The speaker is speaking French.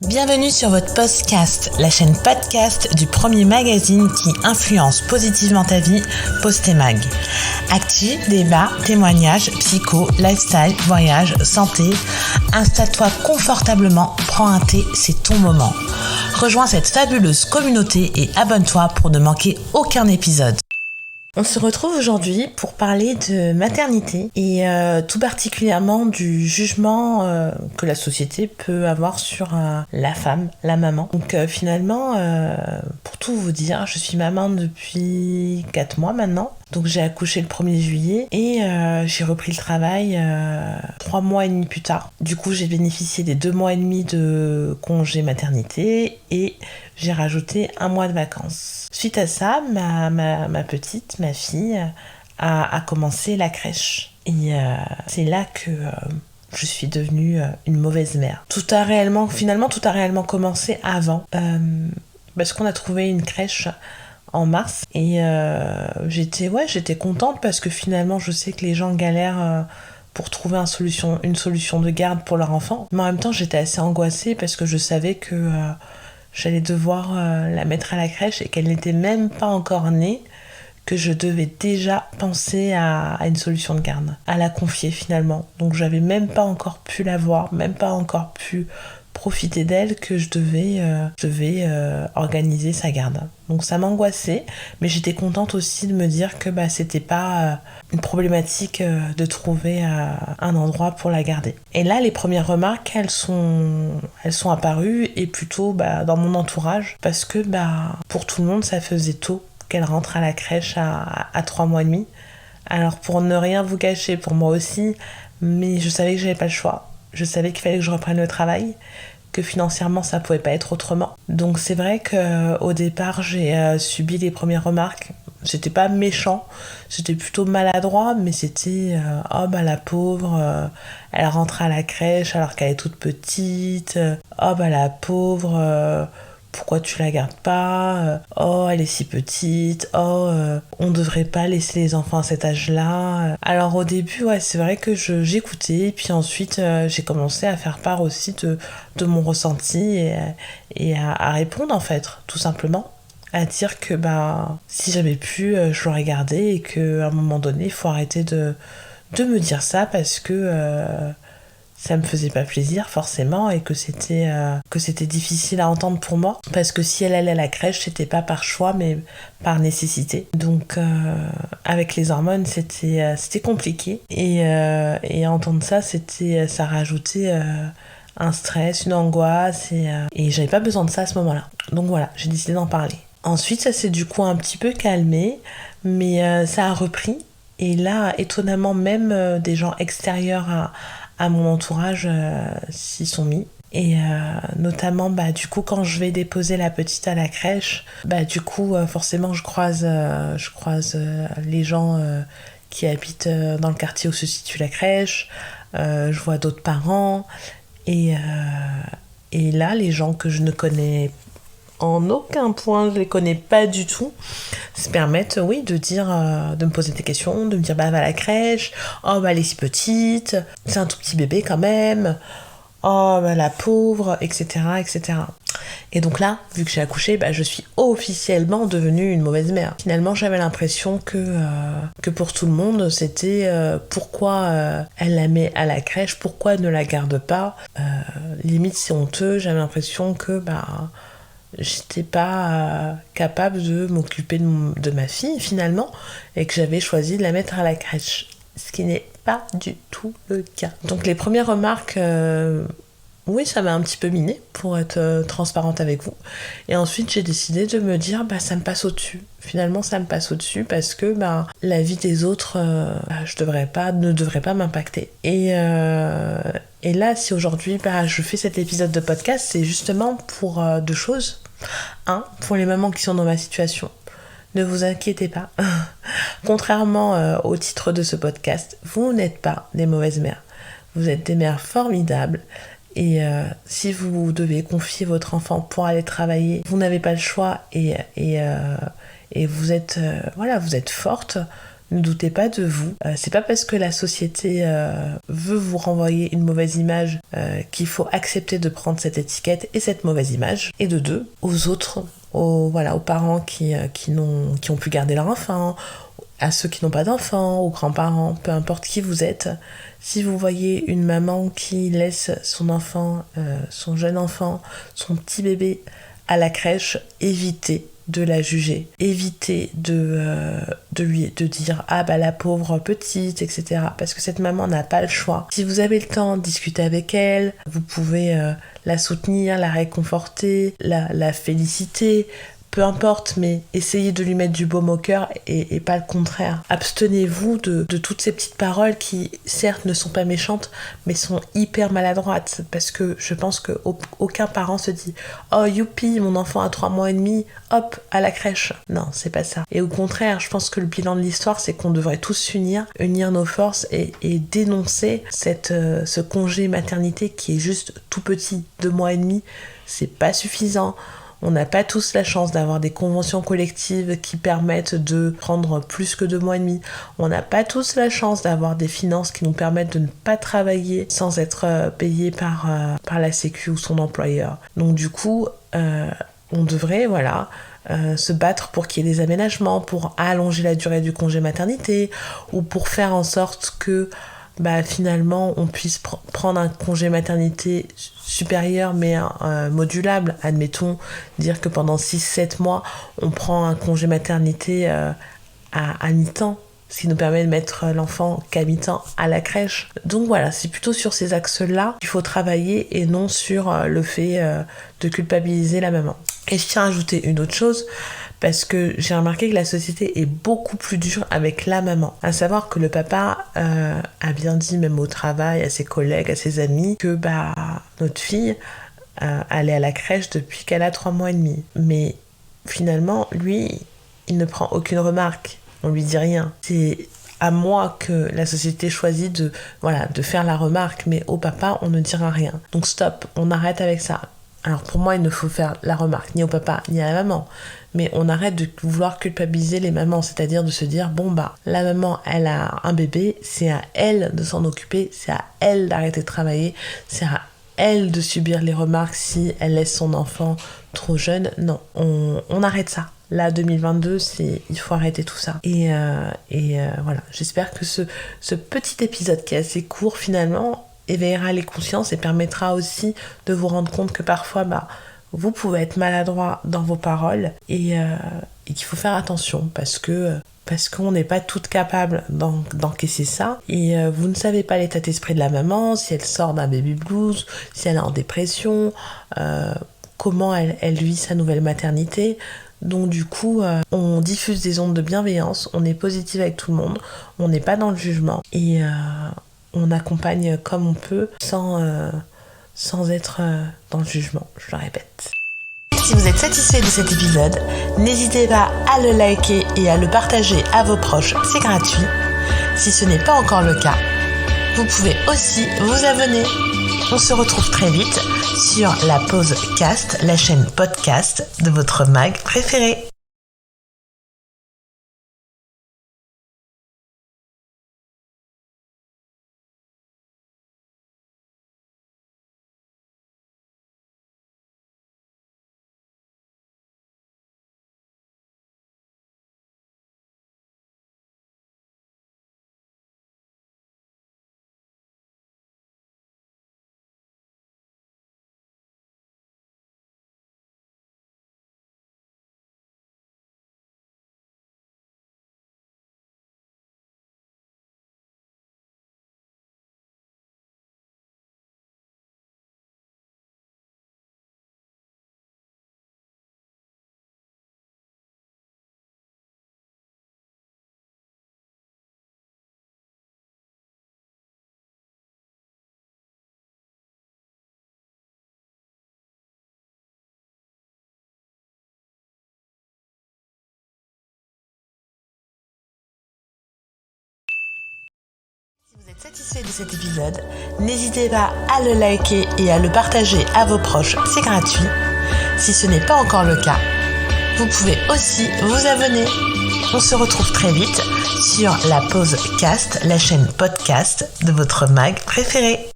Bienvenue sur votre podcast, la chaîne podcast du premier magazine qui influence positivement ta vie, Postemag. Actu, débat, témoignages, psycho, lifestyle, voyage, santé. Installe-toi confortablement, prends un thé, c'est ton moment. Rejoins cette fabuleuse communauté et abonne-toi pour ne manquer aucun épisode. On se retrouve aujourd'hui pour parler de maternité et tout particulièrement du jugement que la société peut avoir sur la femme, la maman. Donc finalement, pour tout vous dire, je suis maman depuis 4 mois maintenant. Donc j'ai accouché le 1er juillet et j'ai repris le travail 3 mois et demi plus tard. Du coup, j'ai bénéficié des 2 mois et demi de congé maternité et j'ai rajouté 1 mois de vacances. Suite à ça, ma petite, ma fille, a commencé la crèche. Et c'est là que je suis devenue une mauvaise mère. Tout a réellement commencé avant. Parce qu'on a trouvé une crèche en mars. Et j'étais contente parce que finalement, je sais que les gens galèrent pour trouver une solution de garde pour leur enfant. Mais en même temps, j'étais assez angoissée parce que je savais que j'allais devoir la mettre à la crèche et qu'elle n'était même pas encore née, que je devais déjà penser à une solution de garde, à la confier finalement. Donc j'avais même pas encore pu la voir, même pas encore pu profiter d'elle, que je devais organiser sa garde. Donc ça m'angoissait, mais j'étais contente aussi de me dire que c'était pas une problématique de trouver un endroit pour la garder. Et là, les premières remarques, elles sont apparues, et plutôt dans mon entourage, parce que pour tout le monde, ça faisait tôt qu'elle rentre à la crèche à 3 mois et demi. Alors pour ne rien vous cacher, pour moi aussi, mais je savais que j'avais pas le choix. Je savais qu'il fallait que je reprenne le travail, que financièrement ça pouvait pas être autrement. Donc c'est vrai qu'au départ j'ai subi les premières remarques. C'était pas méchant, c'était plutôt maladroit, mais c'était la pauvre, elle rentre à la crèche alors qu'elle est toute petite. La pauvre, pourquoi tu la gardes pas? Elle est si petite. On devrait pas laisser les enfants à cet âge-là. Alors au début, c'est vrai que j'écoutais, puis ensuite j'ai commencé à faire part aussi de mon ressenti et à répondre en fait, tout simplement. À dire que si j'avais pu, je l'aurais gardé, et qu'à un moment donné, il faut arrêter de me dire ça parce que ça me faisait pas plaisir forcément, et que c'était difficile à entendre pour moi, parce que si elle allait à la crèche, c'était pas par choix mais par nécessité. Donc avec les hormones, c'était compliqué, et entendre ça, ça rajoutait un stress, une angoisse, et j'avais pas besoin de ça à ce moment-là. Donc voilà, j'ai décidé d'en parler. Ensuite, ça s'est du coup un petit peu calmé, mais ça a repris, et là, étonnamment, même des gens extérieurs à mon entourage s'y sont mis. Et notamment du coup, quand je vais déposer la petite à la crèche, du coup forcément je croise les gens qui habitent dans le quartier où se situe la crèche. Je vois d'autres parents, et là les gens que je ne connais en aucun point, je les connais pas du tout, se permettent de dire, de me poser des questions, de me dire va à la crèche, elle est si petite, c'est un tout petit bébé quand même, la pauvre, etc., etc. Et donc là, vu que j'ai accouché, je suis officiellement devenue une mauvaise mère. Finalement, j'avais l'impression que pour tout le monde, c'était pourquoi elle la met à la crèche, pourquoi elle ne la garde pas. Limite, c'est honteux, j'avais l'impression que j'étais pas capable de m'occuper de ma fille finalement, et que j'avais choisi de la mettre à la crèche, ce qui n'est pas du tout le cas. Donc les premières remarques, ça m'a un petit peu minée, pour être transparente avec vous, et ensuite j'ai décidé de me dire ça me passe au-dessus. Finalement ça me passe au-dessus, parce que la vie des autres ne devrait pas m'impacter. Et là, si aujourd'hui je fais cet épisode de podcast, c'est justement pour 2 choses. 1, pour les mamans qui sont dans ma situation, ne vous inquiétez pas. Contrairement au titre de ce podcast, vous n'êtes pas des mauvaises mères. Vous êtes des mères formidables. Et si vous devez confier votre enfant pour aller travailler, vous n'avez pas le choix, et vous êtes forte. Ne doutez pas de vous. C'est pas parce que la société veut vous renvoyer une mauvaise image qu'il faut accepter de prendre cette étiquette et cette mauvaise image. Et de deux, aux autres, aux parents qui ont pu garder leur enfant, à ceux qui n'ont pas d'enfants, aux grands-parents, peu importe qui vous êtes. Si vous voyez une maman qui laisse son enfant, son jeune enfant, son petit bébé à la crèche, évitez de la juger. Évitez de dire « Ah bah la pauvre petite », etc. Parce que cette maman n'a pas le choix. Si vous avez le temps de discuter avec elle, vous pouvez la soutenir, la réconforter, la féliciter, peu importe, mais essayez de lui mettre du baume au cœur et pas le contraire. Abstenez-vous de toutes ces petites paroles qui, certes, ne sont pas méchantes, mais sont hyper maladroites. Parce que je pense qu'aucun parent se dit « Oh, youpi, mon enfant a 3 mois et demi, hop, à la crèche ». Non, c'est pas ça. Et au contraire, je pense que le bilan de l'histoire, c'est qu'on devrait tous s'unir, unir nos forces et dénoncer ce congé maternité qui est juste tout petit, 2 mois et demi. C'est pas suffisant. On n'a pas tous la chance d'avoir des conventions collectives qui permettent de prendre plus que 2 mois et demi. On n'a pas tous la chance d'avoir des finances qui nous permettent de ne pas travailler sans être payé par la Sécu ou son employeur. Donc du coup, on devrait, se battre pour qu'il y ait des aménagements, pour allonger la durée du congé maternité ou pour faire en sorte que finalement on puisse prendre un congé maternité supérieur mais modulable. Admettons, dire que pendant 6-7 mois on prend un congé maternité à mi-temps, ce qui nous permet de mettre l'enfant qu'à mi-temps à la crèche. Donc voilà, c'est plutôt sur ces axes-là qu'il faut travailler et non sur le fait de culpabiliser la maman. Et je tiens à ajouter une autre chose, parce que j'ai remarqué que la société est beaucoup plus dure avec la maman. À savoir que le papa a bien dit, même au travail, à ses collègues, à ses amis, que notre fille elle est à la crèche depuis qu'elle a 3 mois et demi. Mais finalement, lui, il ne prend aucune remarque. On lui dit rien. C'est à moi que la société choisit de faire la remarque, mais au papa, on ne dira rien. Donc stop, on arrête avec ça. Alors pour moi, il ne faut faire la remarque ni au papa ni à la maman, mais on arrête de vouloir culpabiliser les mamans, c'est-à-dire de se dire la maman elle a un bébé, c'est à elle de s'en occuper, c'est à elle d'arrêter de travailler, c'est à elle de subir les remarques si elle laisse son enfant trop jeune. Non, on arrête ça. Là, 2022, il faut arrêter tout ça. Et voilà, j'espère que ce petit épisode qui est assez court finalement éveillera les consciences et permettra aussi de vous rendre compte que parfois vous pouvez être maladroit dans vos paroles et qu'il faut faire attention parce qu'on n'est pas toutes capables d'encaisser ça et vous ne savez pas l'état d'esprit de la maman, si elle sort d'un baby blues, si elle est en dépression, comment elle vit sa nouvelle maternité. Donc du coup, on diffuse des ondes de bienveillance, on est positif avec tout le monde, on n'est pas dans le jugement et on accompagne comme on peut sans être dans le jugement, je le répète. Si vous êtes satisfait de cet épisode, n'hésitez pas à le liker et à le partager à vos proches, c'est gratuit. Si ce n'est pas encore le cas, vous pouvez aussi vous abonner. On se retrouve très vite sur la Pause Cast, la chaîne podcast de votre mag préféré. Si vous êtes satisfait de cet épisode, n'hésitez pas à le liker et à le partager à vos proches, c'est gratuit. Si ce n'est pas encore le cas, vous pouvez aussi vous abonner. On se retrouve très vite sur la pause cast, la chaîne podcast de votre mag préférée.